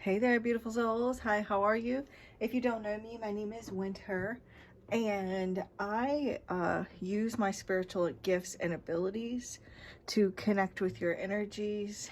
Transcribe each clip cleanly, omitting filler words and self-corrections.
Hey there, beautiful souls. Hi, how are you? If you don't know me, my name is Winter, and I use my spiritual gifts and abilities to connect with your energies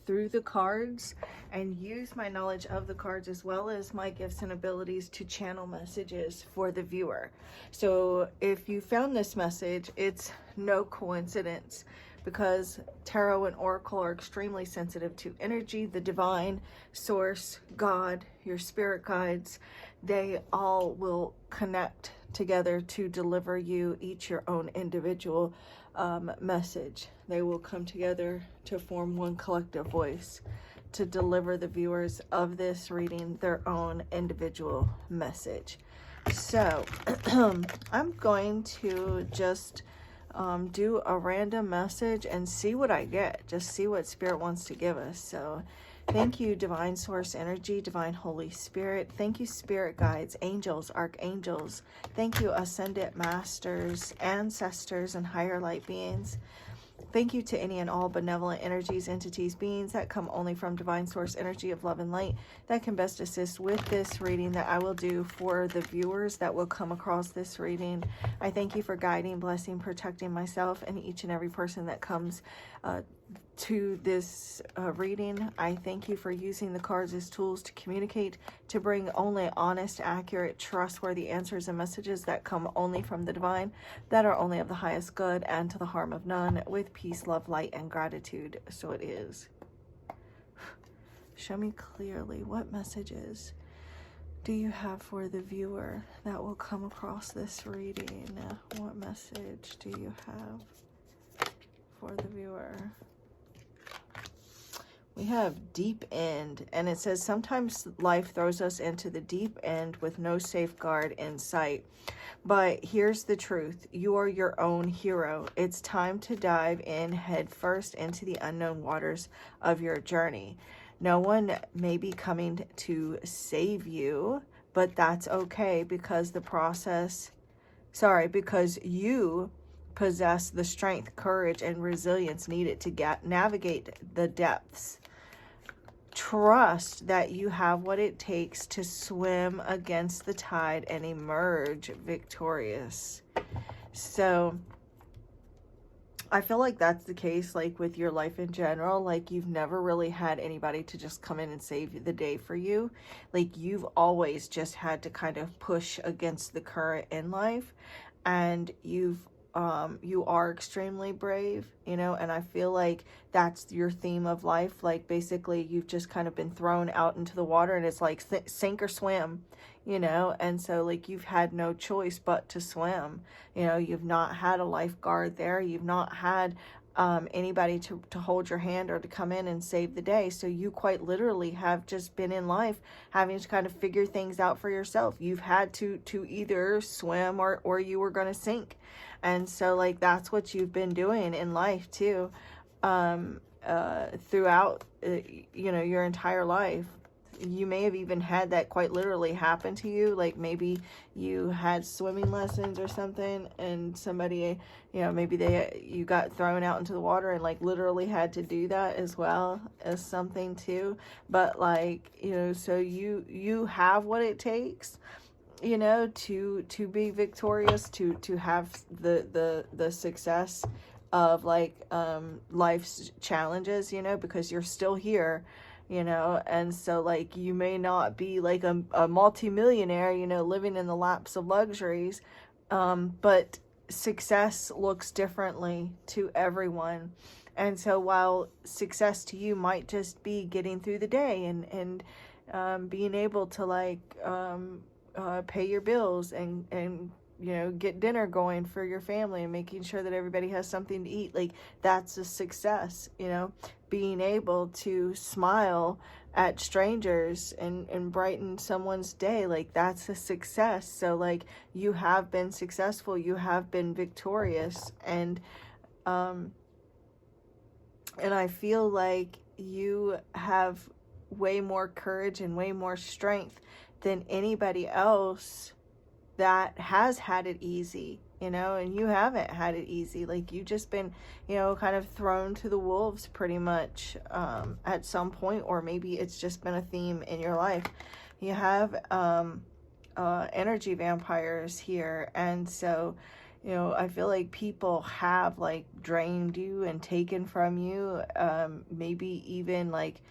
through the cards, and use my knowledge of the cards as well as my gifts and abilities to channel messages for the viewer. So if you found this message, it's no coincidence, because tarot and oracle are extremely sensitive to energy, the divine, source, God, your spirit guides. They all will connect together to deliver you each your own individual message. They will come together to form one collective voice to deliver the viewers of this reading their own individual message. So I'm going to just do a random message and see what I get. Just see what Spirit wants to give us. So thank you, Divine Source Energy, Divine Holy Spirit. Thank you, Spirit Guides, Angels, Archangels. Thank you, Ascended Masters, Ancestors, and Higher Light Beings. Thank you to any and all benevolent energies, entities, beings that come only from Divine Source Energy of love and light that can best assist with this reading that I will do for the viewers that will come across this reading. I thank you for guiding, blessing, protecting myself and each and every person that comes to this reading. I thank you for using the cards as tools to communicate, to bring only honest, accurate, trustworthy answers and messages that come only from the divine, that are only of the highest good and to the harm of none, with peace, love, light, and gratitude. So it is. Show me clearly, what messages do you have for the viewer that will come across this reading? What message do you have for the viewer? We have deep end, and it says sometimes life throws us into the deep end with no safeguard in sight. But here's the truth. You are your own hero. It's time to dive in head first into the unknown waters of your journey. No one may be coming to save you, but that's okay, because because you possess the strength, courage, and resilience needed to navigate the depths. Trust that you have what it takes to swim against the tide and emerge victorious. So I feel like that's the case, like with your life in general. Like, you've never really had anybody to just come in and save the day for you. Like, you've always just had to kind of push against the current in life, and you are extremely brave, and I feel like that's your theme of life. Like, basically you've just kind of been thrown out into the water, and it's like sink or swim, and so like you've had no choice but to swim. You've not had a lifeguard there, you've not had anybody to hold your hand or to come in and save the day. So you quite literally have just been in life having to kind of figure things out for yourself. You've had to either swim or you were going to sink. And so like that's what you've been doing in life too, throughout your entire life. You may have even had that quite literally happen to you. Like, maybe you had swimming lessons or something, and somebody, maybe you got thrown out into the water and like literally had to do that as well as something too. But like, so you have what it takes, to be victorious, to have the success of like life's challenges, because you're still here. And so like you may not be like a multi-millionaire, living in the laps of luxuries, but success looks differently to everyone. And so while success to you might just be getting through the day and being able to like pay your bills and get dinner going for your family and making sure that everybody has something to eat, like that's a success. Being able to smile at strangers and brighten someone's day, like that's a success. So like you have been successful, you have been victorious, and I feel like you have way more courage and way more strength than anybody else that has had it easy. you know, and you haven't had it easy. Like, you've just been, you know, kind of thrown to the wolves pretty much at some point, or maybe it's just been a theme in your life. You have energy vampires here, and so, you know, I feel like people have like drained you and taken from you, maybe even like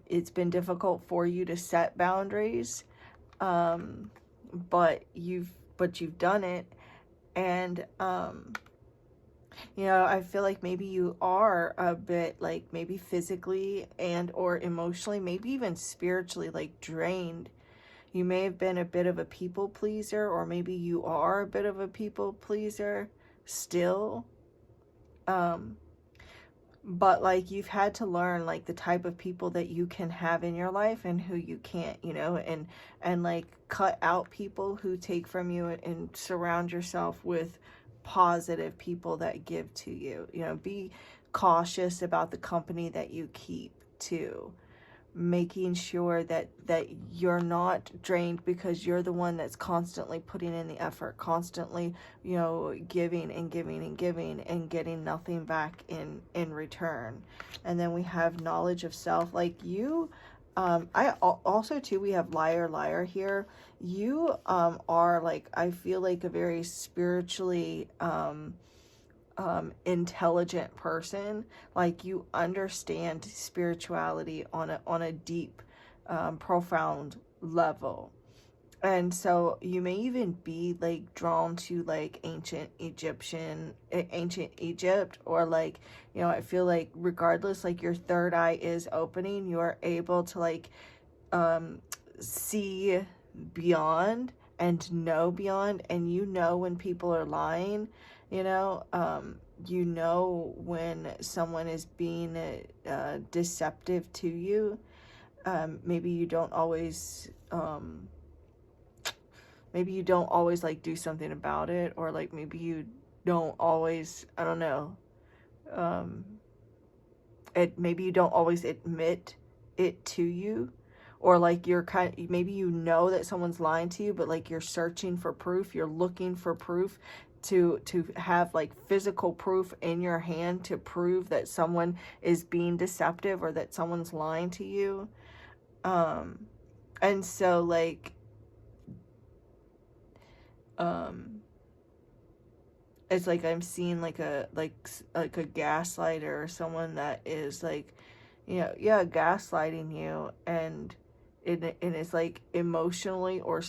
it's been difficult for you to set boundaries, but you've done it. And you know, I feel like maybe you are a bit like maybe physically and or emotionally, maybe even spiritually, like drained. You may have been a bit of a people pleaser, or maybe you are a bit of a people pleaser still. But like, you've had to learn like the type of people that you can have in your life and who you can't, you know, and like cut out people who take from you and surround yourself with positive people that give to you. You know, be cautious about the company that you keep too, making sure that you're not drained because you're the one that's constantly putting in the effort, constantly, you know, giving and giving and giving and getting nothing back in return. And then we have knowledge of self, like you. I also too, we have liar here. You are like, I feel like a very spiritually intelligent person. Like, you understand spirituality on a deep, profound level. And so you may even be like drawn to like ancient Egypt, or like, you know, I feel like regardless, like your third eye is opening, you are able to like see beyond and know beyond, and you know when people are lying, you know, you know when someone is being deceptive to you. Maybe you don't always like do something about it, or like maybe you don't always, I don't know, maybe you don't always admit it to you, or like you're maybe you know that someone's lying to you, but like you're searching for proof, you're looking for proof to have like physical proof in your hand to prove that someone is being deceptive or that someone's lying to you. And so like it's like I'm seeing like a gaslighter, or someone that is like, you know, yeah, gaslighting you, and it's like emotionally or,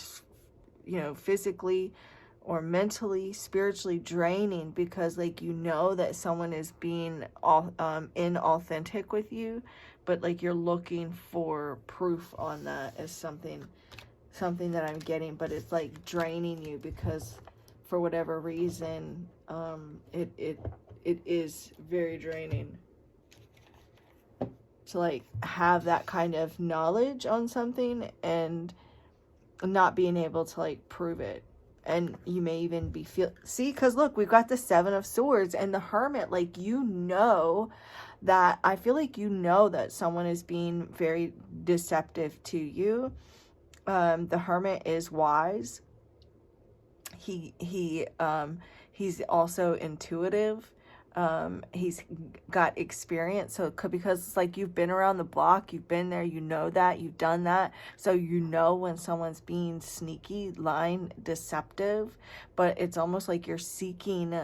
you know, physically or mentally, spiritually draining, because like, you know that someone is being inauthentic with you, but like you're looking for proof on that as something that I'm getting, but it's like draining you because for whatever reason, it is very draining to like have that kind of knowledge on something and not being able to like prove it. And you may even be see, because look, we've got the Seven of Swords and the Hermit. Like, you know that, I feel like you know that someone is being very deceptive to you. The Hermit is wise. He's also intuitive. He's got experience, so because it's like you've been around the block, you've been there, you know that, you've done that, so you know when someone's being sneaky, lying, deceptive. But it's almost like you're seeking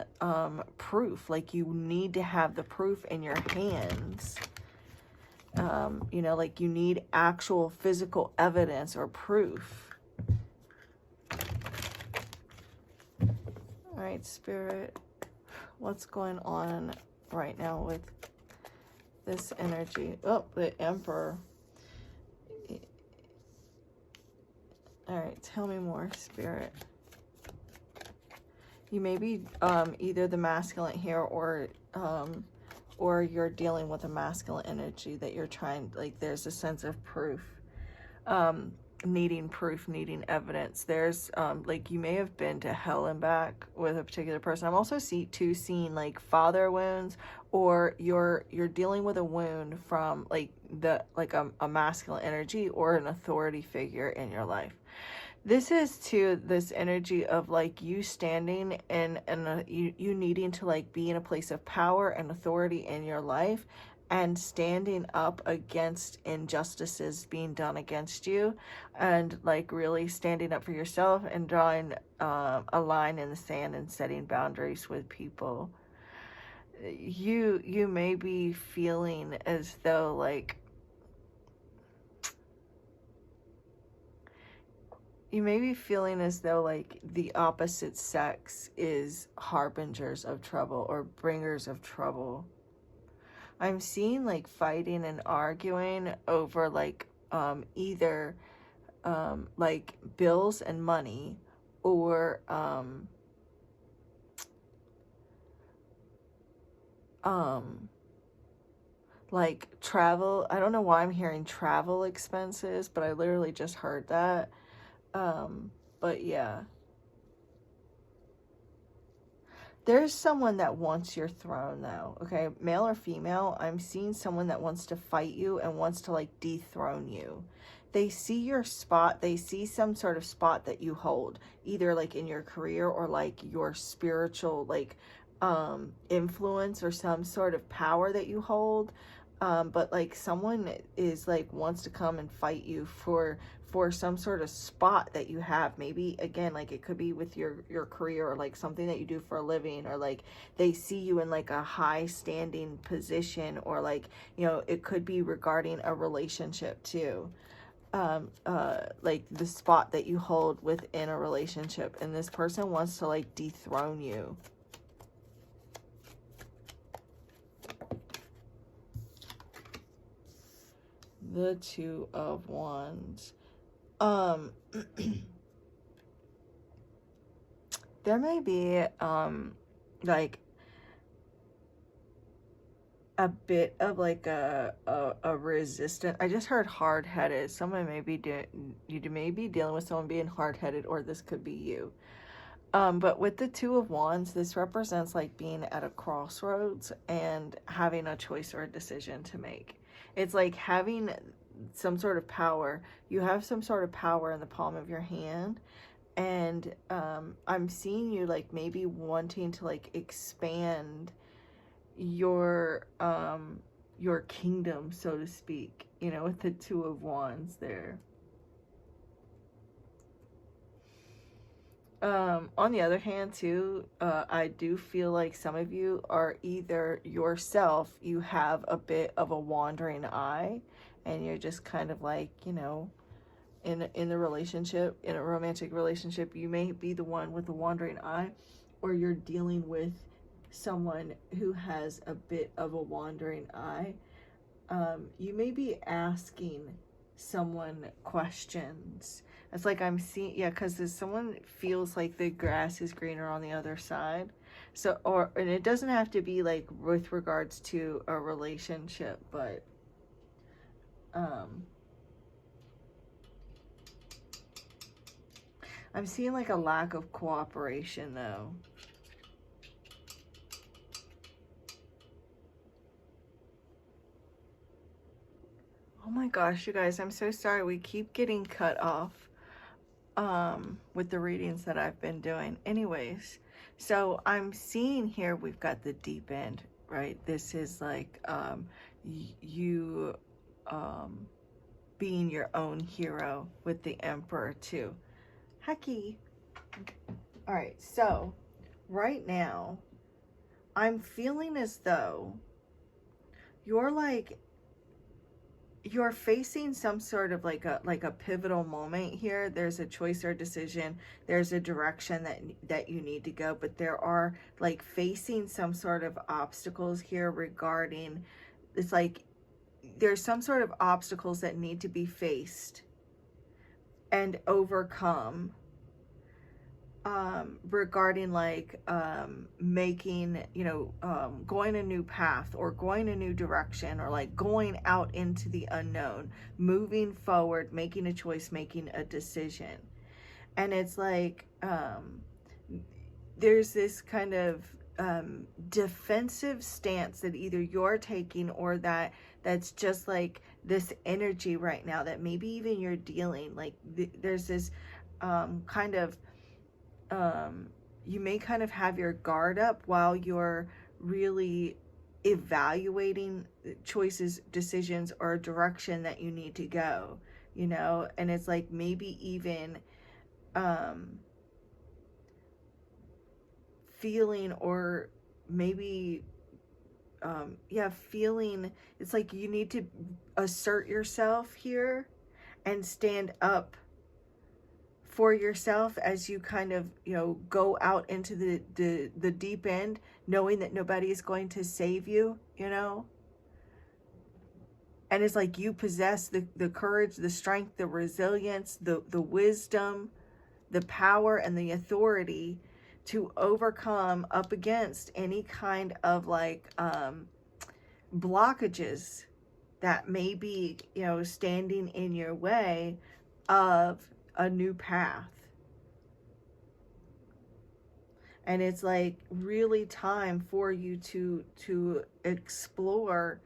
proof, like you need to have the proof in your hands. You know, like you need actual physical evidence or proof. All right, Spirit, what's going on right now with this energy? Oh, the Emperor. All right, tell me more, Spirit. You may be either the masculine here, or you're dealing with a masculine energy that you're trying, like there's a sense of proof. Needing proof, needing evidence. There's like you may have been to hell and back with a particular person. I'm also seeing like father wounds, or you're dealing with a wound from like a masculine energy or an authority figure in your life. This is to this energy of like you standing and you needing to like be in a place of power and authority in your life, and standing up against injustices being done against you, and like really standing up for yourself and drawing a line in the sand and setting boundaries with people. You may be feeling as though like you may be feeling as though like the opposite sex is harbingers of trouble or bringers of trouble. I'm seeing like fighting and arguing over like either like bills and money, or like travel. I don't know why I'm hearing travel expenses, but I literally just heard that. But yeah. There's someone that wants your throne though, okay? Male or female, I'm seeing someone that wants to fight you and wants to like dethrone you. They see your spot, they see some sort of spot that you hold, either like in your career or like your spiritual like influence or some sort of power that you hold. But like someone is like wants to come and fight you for some sort of spot that you have. Maybe again, like it could be with your career, or like something that you do for a living, or like they see you in like a high standing position, or like, you know, it could be regarding a relationship too. Like the spot that you hold within a relationship, and this person wants to like dethrone you. The Two of Wands. There may be like a bit of like a resistance. I just heard hard-headed. Someone may be you may be dealing with someone being hard-headed, or this could be you. But with the Two of Wands, this represents like being at a crossroads and having a choice or a decision to make. It's like having some sort of power. You have some sort of power in the palm of your hand, and I'm seeing you like maybe wanting to like expand your kingdom, so to speak, you know, with the Two of Wands there. On the other hand too, I do feel like some of you are either yourself, you have a bit of a wandering eye, and you're just kind of like, you know, in the relationship, in a romantic relationship, you may be the one with the wandering eye, or you're dealing with someone who has a bit of a wandering eye. You may be asking someone questions. It's like I'm seeing, yeah, because someone feels like the grass is greener on the other side. So, or, and it doesn't have to be like with regards to a relationship, but I'm seeing like a lack of cooperation though. Oh my gosh, you guys, I'm so sorry. We keep getting cut off with the readings that I've been doing. Anyways, so I'm seeing here we've got the deep end, right? This is like you being your own hero with the Emperor too. Hecky. All right, so right now I'm feeling as though you're like you're facing some sort of like a pivotal moment here. There's a choice or decision, there's a direction that you need to go, but there are like facing some sort of obstacles here regarding, it's like there's some sort of obstacles that need to be faced and overcome, regarding like making, you know, going a new path or going a new direction, or like going out into the unknown, moving forward, making a choice, making a decision. And it's like there's this kind of defensive stance that either you're taking, or that's just like this energy right now that maybe even you're dealing like there's this kind of, you may kind of have your guard up while you're really evaluating choices, decisions, or direction that you need to go, you know. And it's like maybe even feeling, or maybe feeling, it's like you need to assert yourself here and stand up for yourself as you kind of, you know, go out into the deep end, knowing that nobody is going to save you, you know. And it's like you possess the courage, the strength, the resilience, the wisdom, the power, and the authority to overcome up against any kind of like blockages that may be, you know, standing in your way of a new path. And it's like really time for you to explore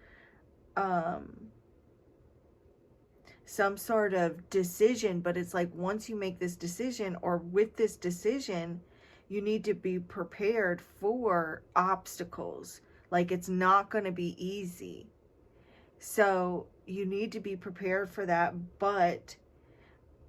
some sort of decision. But it's like once you make this decision, or with this decision, you need to be prepared for obstacles. Like it's not going to be easy. So you need to be prepared for that, but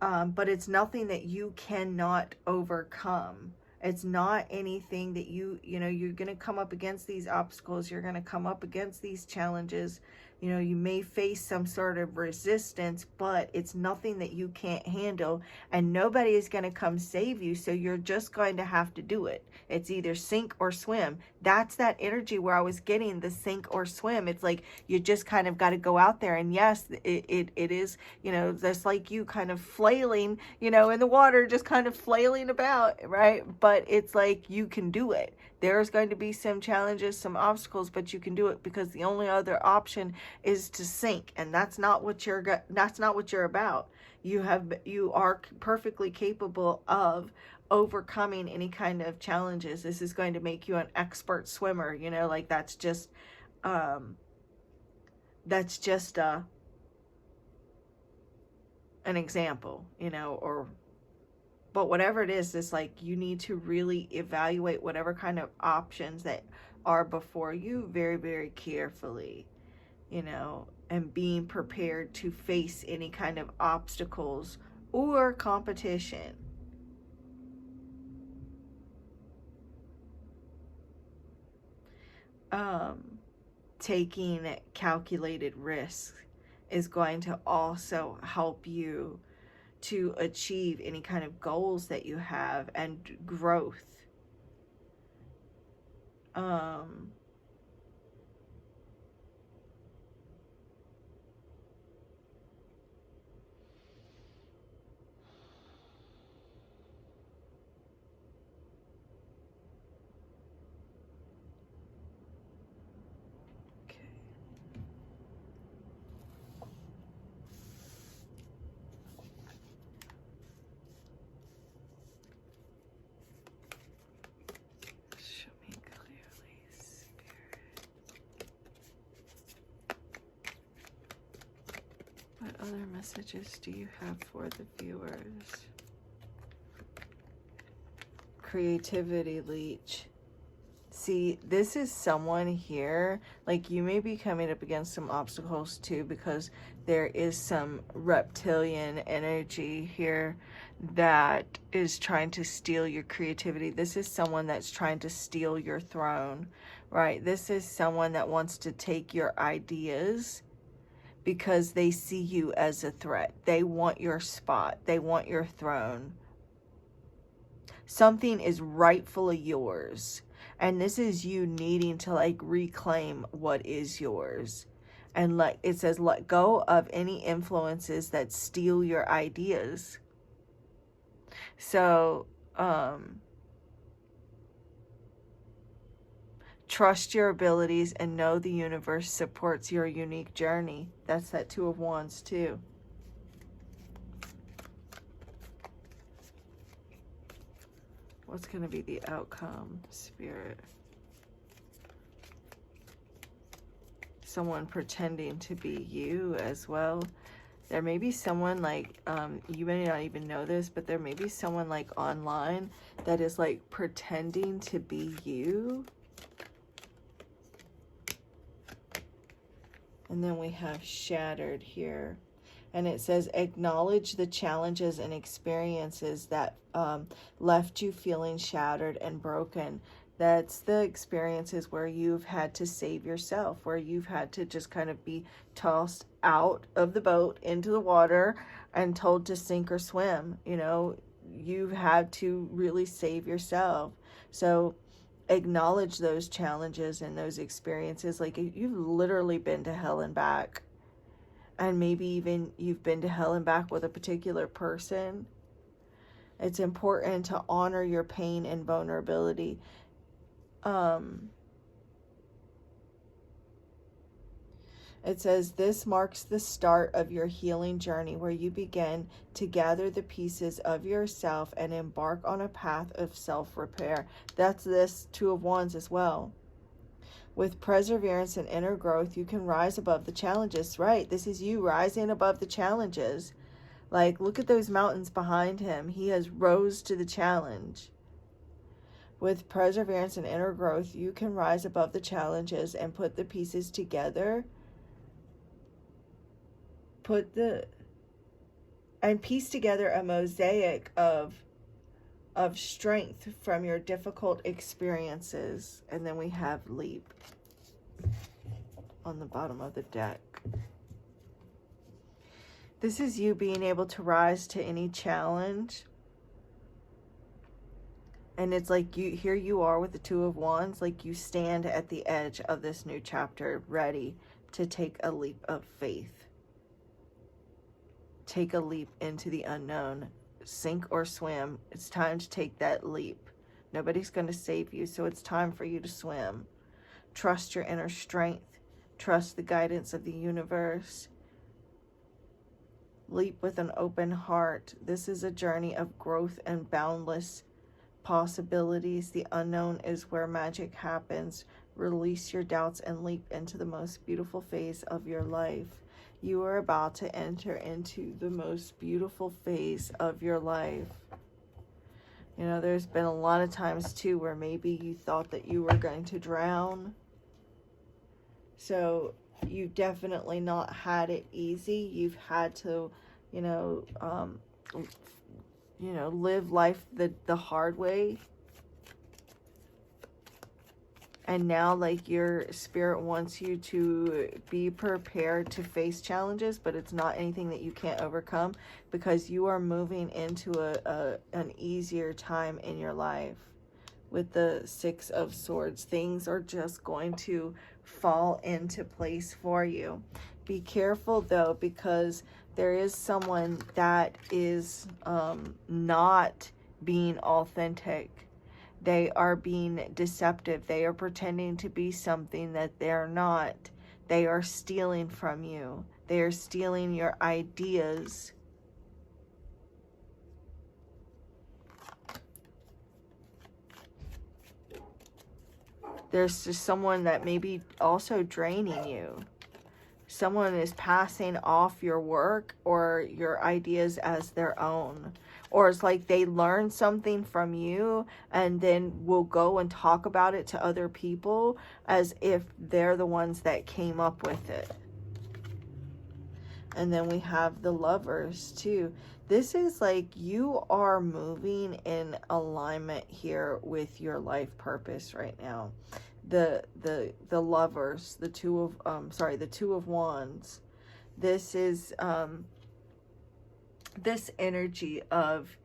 it's nothing that you cannot overcome. It's not anything that you know, you're going to come up against these obstacles. You're going to come up against these challenges. You know, you may face some sort of resistance, but it's nothing that you can't handle, and nobody is going to come save you. So you're just going to have to do it. It's either sink or swim. That's that energy where I was getting, the sink or swim. It's like you just kind of got to go out there. And yes, it is, you know, just like you kind of flailing, you know, in the water, just kind of flailing about, right? But it's like you can do it. There's going to be some challenges, some obstacles, but you can do it, because the only other option is to sink, and that's not what you're about. You are perfectly capable of overcoming any kind of challenges. This is going to make you an expert swimmer, you know, like that's just an example, you know, but whatever it is, it's like you need to really evaluate whatever kind of options that are before you very, very carefully, you know, and being prepared to face any kind of obstacles or competition. Taking calculated risks is going to also help you to achieve any kind of goals that you have and growth. What other messages do you have for the viewers? Creativity leech. See, this is someone here, like you may be coming up against some obstacles too, because there is some reptilian energy here that is trying to steal your creativity. This is someone that's trying to steal your throne, right? This is someone that wants to take your ideas because they see you as a threat. They want your spot. They want your throne. Something is rightfully yours. And this is you needing to like reclaim what is yours. And like it says, let go of any influences that steal your ideas. So, trust your abilities and know the universe supports your unique journey. That's that Two of Wands too. What's going to be the outcome, Spirit? Someone pretending to be you as well. There may be someone like, you may not even know this, but there may be someone like online that is like pretending to be you. And then we have shattered here. And it says, acknowledge the challenges and experiences that left you feeling shattered and broken. That's the experiences where you've had to save yourself, where you've had to just kind of be tossed out of the boat into the water and told to sink or swim. You know, you've had to really save yourself. So acknowledge those challenges and those experiences. Like, you've literally been to hell and back. And maybe even you've been to hell and back with a particular person. It's important to honor your pain and vulnerability. It says, this marks the start of your healing journey, where you begin to gather the pieces of yourself and embark on a path of self-repair. That's this Two of Wands as well. With perseverance and inner growth, you can rise above the challenges. Right, this is you rising above the challenges. Like, look at those mountains behind him. He has rose to the challenge. With perseverance and inner growth, you can rise above the challenges and put the pieces together. Piece together a mosaic of strength from your difficult experiences. And then we have leap on the bottom of the deck. This is you being able to rise to any challenge. And it's like, here you are with the Two of Wands, like you stand at the edge of this new chapter, ready to take a leap of faith. Take a leap into the unknown. Sink or swim. It's time to take that leap. Nobody's going to save you, so it's time for you to swim. Trust your inner strength. Trust the guidance of the universe. Leap with an open heart. This is a journey of growth and boundless possibilities. The unknown is where magic happens. Release your doubts and leap into the most beautiful phase of your life. You are about to enter into the most beautiful phase of your life. You know, there's been a lot of times too where maybe you thought that you were going to drown. So you've definitely not had it easy. You've had to, live life the hard way. And now, like, your spirit wants you to be prepared to face challenges, but it's not anything that you can't overcome, because you are moving into an easier time in your life. With the Six of Swords, things are just going to fall into place for you. Be careful, though, because there is someone that is not being authentic. They are being deceptive. They are pretending to be something that they're not. They are stealing from you. They are stealing your ideas. There's just someone that may be also draining you. Someone is passing off your work or your ideas as their own. Or it's like they learn something from you and then will go and talk about it to other people as if they're the ones that came up with it. And then we have the Lovers too. This is like you are moving in alignment here with your life purpose right now. The Lovers, the Two of Wands. This is this energy of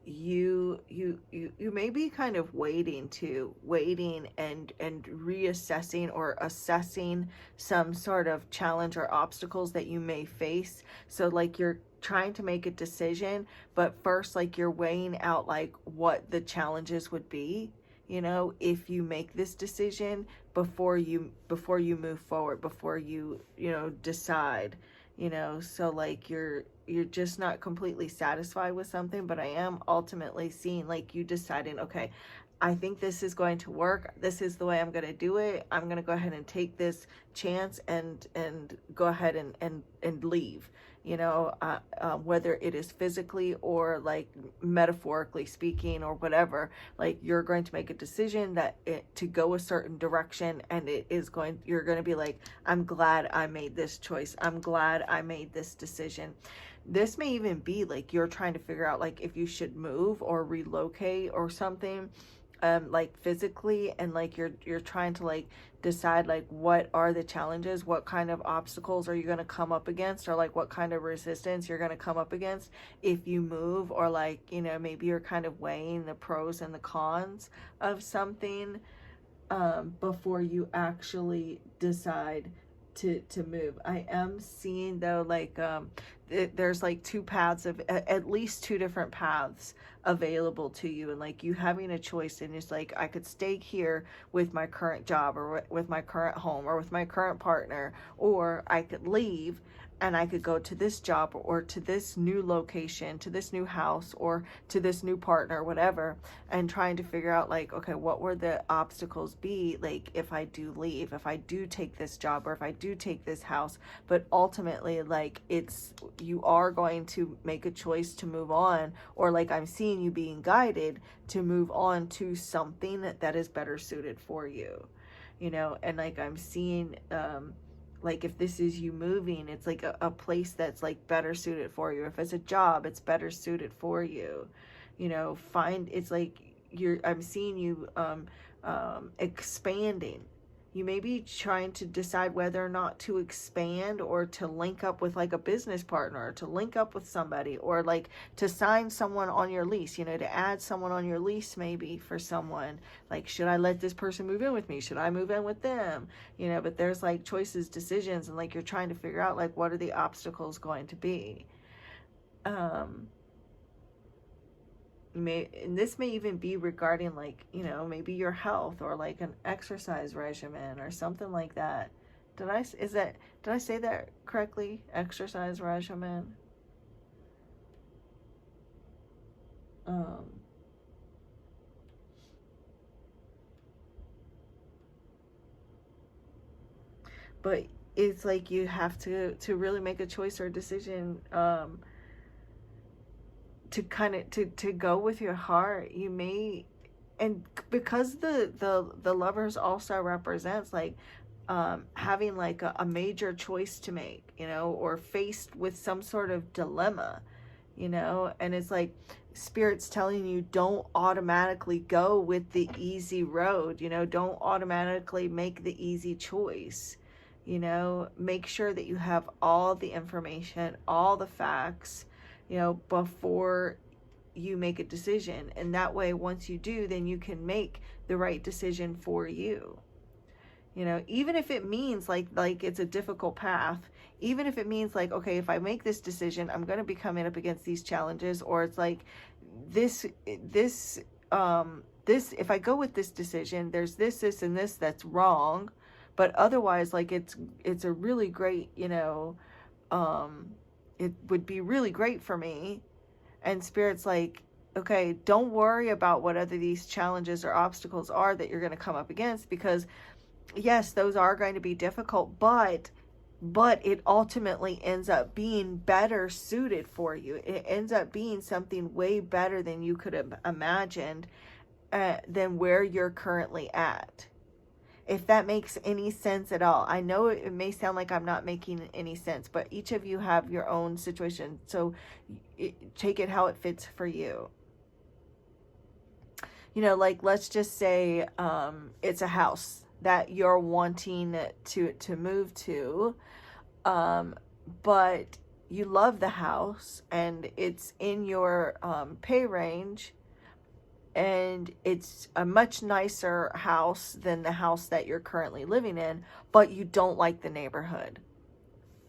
you may be kind of waiting and reassessing or assessing some sort of challenge or obstacles that you may face. So like you're trying to make a decision, but first like you're weighing out like what the challenges would be, if you make this decision before you move forward, before you decide. So like you're just not completely satisfied with something, but I am ultimately seeing like you deciding, okay, I think this is going to work. This is the way I'm going to do it. I'm going to go ahead and take this chance and go ahead and leave. whether it is physically or like metaphorically speaking or whatever. Like you're going to make a decision to go a certain direction, and you're going to be like, I'm glad I made this choice. I'm glad I made this decision. This may even be like you're trying to figure out like if you should move or relocate or something, like physically, and like you're trying to like decide like what are the challenges, what kind of obstacles are you going to come up against, or like what kind of resistance you're going to come up against if you move, or like maybe you're kind of weighing the pros and the cons of something before you actually decide to move. I am seeing though like there's like two paths of at least two different paths available to you, and like you having a choice, and it's like I could stay here with my current job or with my current home or with my current partner, or I could leave and I could go to this job or to this new location, to this new house, or to this new partner, whatever, and trying to figure out like, okay, what would the obstacles be like if I do leave, if I do take this job, or if I do take this house. But ultimately, like you are going to make a choice to move on, or like I'm seeing you being guided to move on to something that is better suited for you, and like I'm seeing like if this is you moving, it's like a place that's like better suited for you. If it's a job, it's better suited for you. It's like I'm seeing you expanding. You may be trying to decide whether or not to expand, or to link up with like a business partner, or to link up with somebody, or like to sign someone on your lease, to add someone on your lease maybe for someone. Like, should I let this person move in with me? Should I move in with them? But there's like choices, decisions, and like you're trying to figure out like what are the obstacles going to be. And this may even be regarding like maybe your health, or like an exercise regimen or something like that. Did I say that correctly? Exercise regimen. But it's like you have to really make a choice or a decision, to kind of to go with your heart. You may, and because the lovers also represents like having like a major choice to make, or faced with some sort of dilemma, and it's like spirit's telling you don't automatically go with the easy road, don't automatically make the easy choice. Make sure that you have all the information, all the facts, before you make a decision. And that way, once you do, then you can make the right decision for you. Even if it means like it's a difficult path, even if it means like, okay, if I make this decision, I'm going to be coming up against these challenges, or it's like this, if I go with this decision, there's this, and this that's wrong. But otherwise, like it's a really great, it would be really great for me. And spirit's like, okay, don't worry about what other these challenges or obstacles are that you're going to come up against, because yes, those are going to be difficult, but it ultimately ends up being better suited for you. It ends up being something way better than you could have imagined, than where you're currently at. If that makes any sense at all. I know it may sound like I'm not making any sense, but each of you have your own situation. So take it how it fits for you. Like let's just say it's a house that you're wanting to move to, but you love the house and it's in your pay range, and it's a much nicer house than the house that you're currently living in, but you don't like the neighborhood.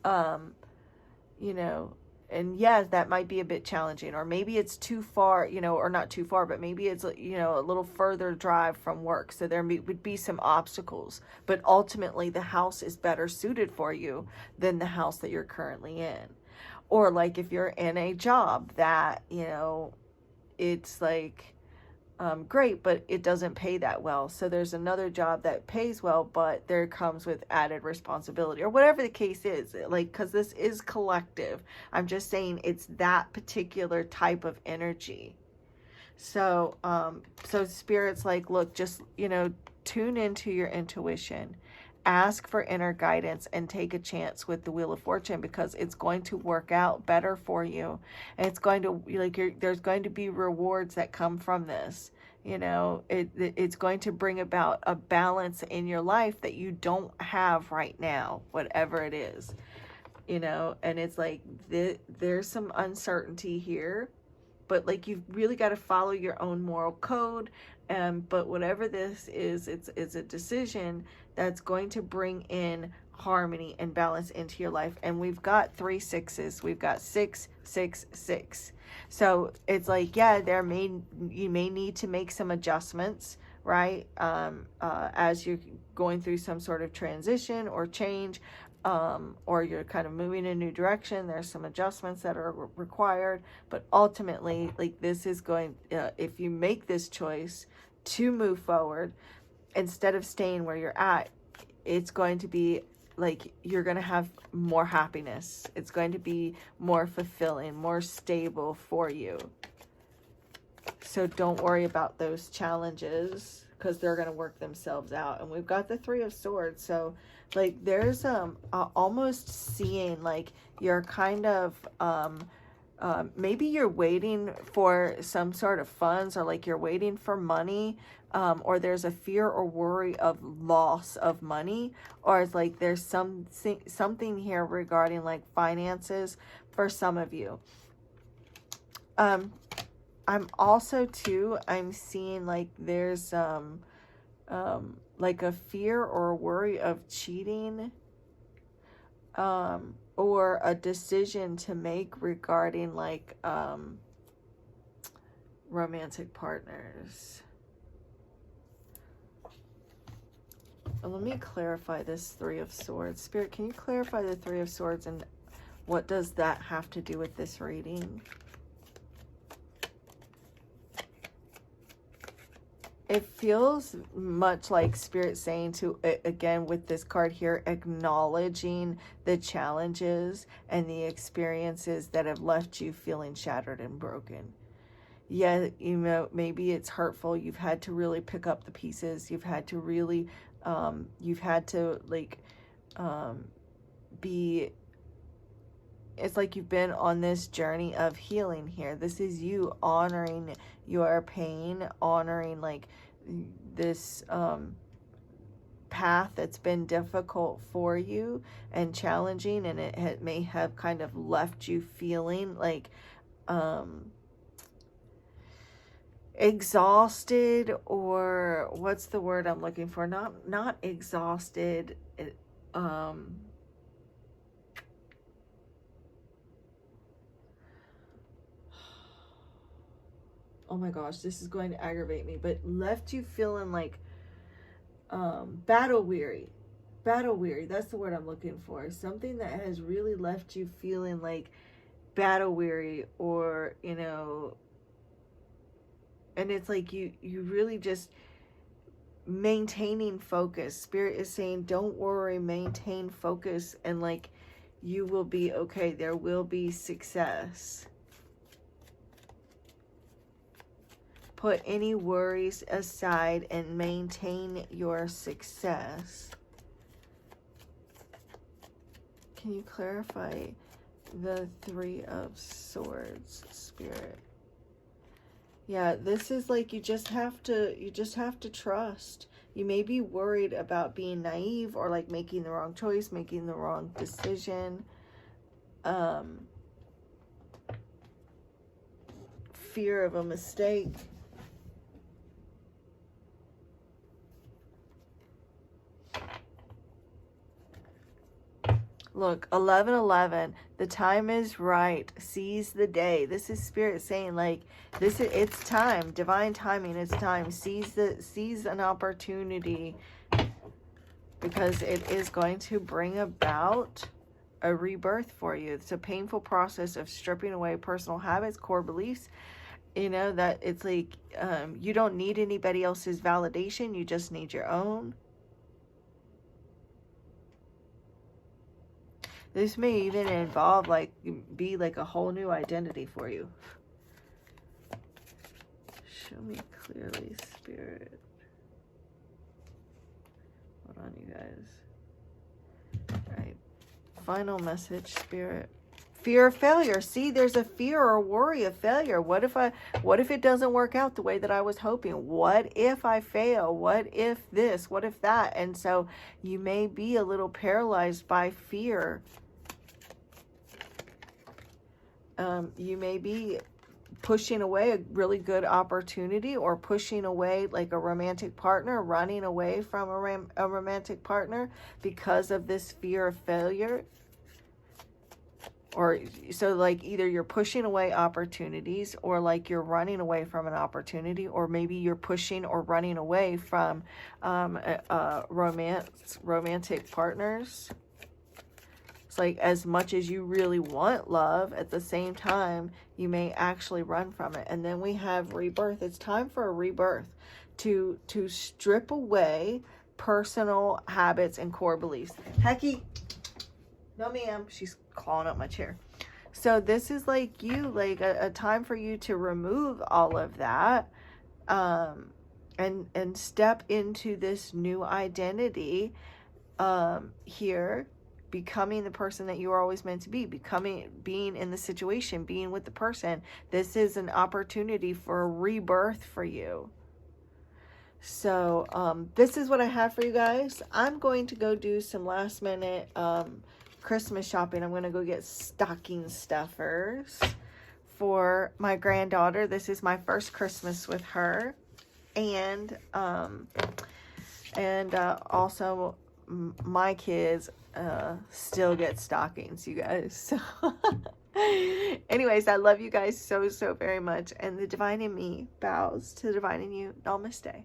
And yeah, that might be a bit challenging, or maybe it's too far, or not too far, but maybe it's, a little further drive from work. So there would be some obstacles, but ultimately the house is better suited for you than the house that you're currently in. Or like if you're in a job that, it's like, great, but it doesn't pay that well. So there's another job that pays well, but there comes with added responsibility, or whatever the case is. Like, because this is collective. I'm just saying it's that particular type of energy. So, so Spirit's like, look, just, tune into your intuition, ask for inner guidance, and take a chance with the Wheel of Fortune, because it's going to work out better for you. And it's going to, there's going to be rewards that come from this. It's going to bring about a balance in your life that you don't have right now, whatever it is, and it's like, there's some uncertainty here, but like, you've really got to follow your own moral code. But whatever this is, it's a decision that's going to bring in harmony and balance into your life. And we've got 3 6s. We've got 6, 6, 6. So it's like, yeah, you may need to make some adjustments, right? As you're going through some sort of transition or change, or you're kind of moving in a new direction. There's some adjustments that are required, but ultimately, like, this is going, if you make this choice to move forward instead of staying where you're at, it's going to be like, you're going to have more happiness. It's going to be more fulfilling, more stable for you. So don't worry about those challenges, because they're going to work themselves out. And we've got the 3 of Swords. So like, there's almost seeing like, you're kind of maybe you're waiting for some sort of funds, or like, you're waiting for money, or there's a fear or worry of loss of money, or it's like there's something here regarding like finances for some of you. I'm also too, I'm seeing like there's like a fear or a worry of cheating, or a decision to make regarding like romantic partners. Let me clarify this 3 of Swords. Spirit, can you clarify the 3 of Swords, and what does that have to do with this reading? It feels much like Spirit saying to, again, with this card here, acknowledging the challenges and the experiences that have left you feeling shattered and broken. Yeah, maybe it's hurtful. You've had to really pick up the pieces. You've had to really, it's like you've been on this journey of healing here. This is you honoring your pain, honoring like this path that's been difficult for you and challenging, and it may have kind of left you feeling like exhausted, or what's the word I'm looking for? Not exhausted. Oh my gosh, this is going to aggravate me, but left you feeling like battle weary. Battle weary, that's the word I'm looking for. Something that has really left you feeling like battle weary, or, and it's like you really just maintaining focus. Spirit is saying, don't worry, maintain focus, and like, you will be okay. There will be success. Put any worries aside and maintain your success. Can you clarify the 3 of Swords, Spirit? Yeah, this is like, you just have to trust. You may be worried about being naive, or like making the wrong choice, making the wrong decision. Fear of a mistake. Look, 11:11, the time is right. Seize the day. This is Spirit saying like, it's time. Divine timing, it's time. Seize an opportunity, because it is going to bring about a rebirth for you. It's a painful process of stripping away personal habits, core beliefs, You know, that it's like, you don't need anybody else's validation. You just need your own. This may even involve, like, be like a whole new identity for you. Show me clearly, Spirit. Hold on, you guys. All right. Final message, Spirit. Fear of failure. See, there's a fear or worry of failure. What if it doesn't work out the way that I was hoping? What if I fail? What if this? What if that? And so you may be a little paralyzed by fear. You may be pushing away a really good opportunity, or pushing away like a romantic partner, running away from a romantic partner because of this fear of failure. Or so, like, either you're pushing away opportunities, or like you're running away from an opportunity, or maybe you're pushing or running away from romantic partners. It's like, as much as you really want love, at the same time, you may actually run from it. And then we have rebirth. It's time for a rebirth, to strip away personal habits and core beliefs. Hecky, no ma'am. She's clawing up my chair. So this is like you, like a time for you to remove all of that, and step into this new identity, here, becoming the person that you are always meant to be, being in the situation, being with the person. This is an opportunity for a rebirth for you. So this is what I have for you guys. I'm going to go do some last minute Christmas shopping. I'm going to go get stocking stuffers for my granddaughter. This is my first Christmas with her. And also my kids still get stockings, you guys. So anyways, I love you guys so very much, and the divine in me bows to the divine in you. Namaste.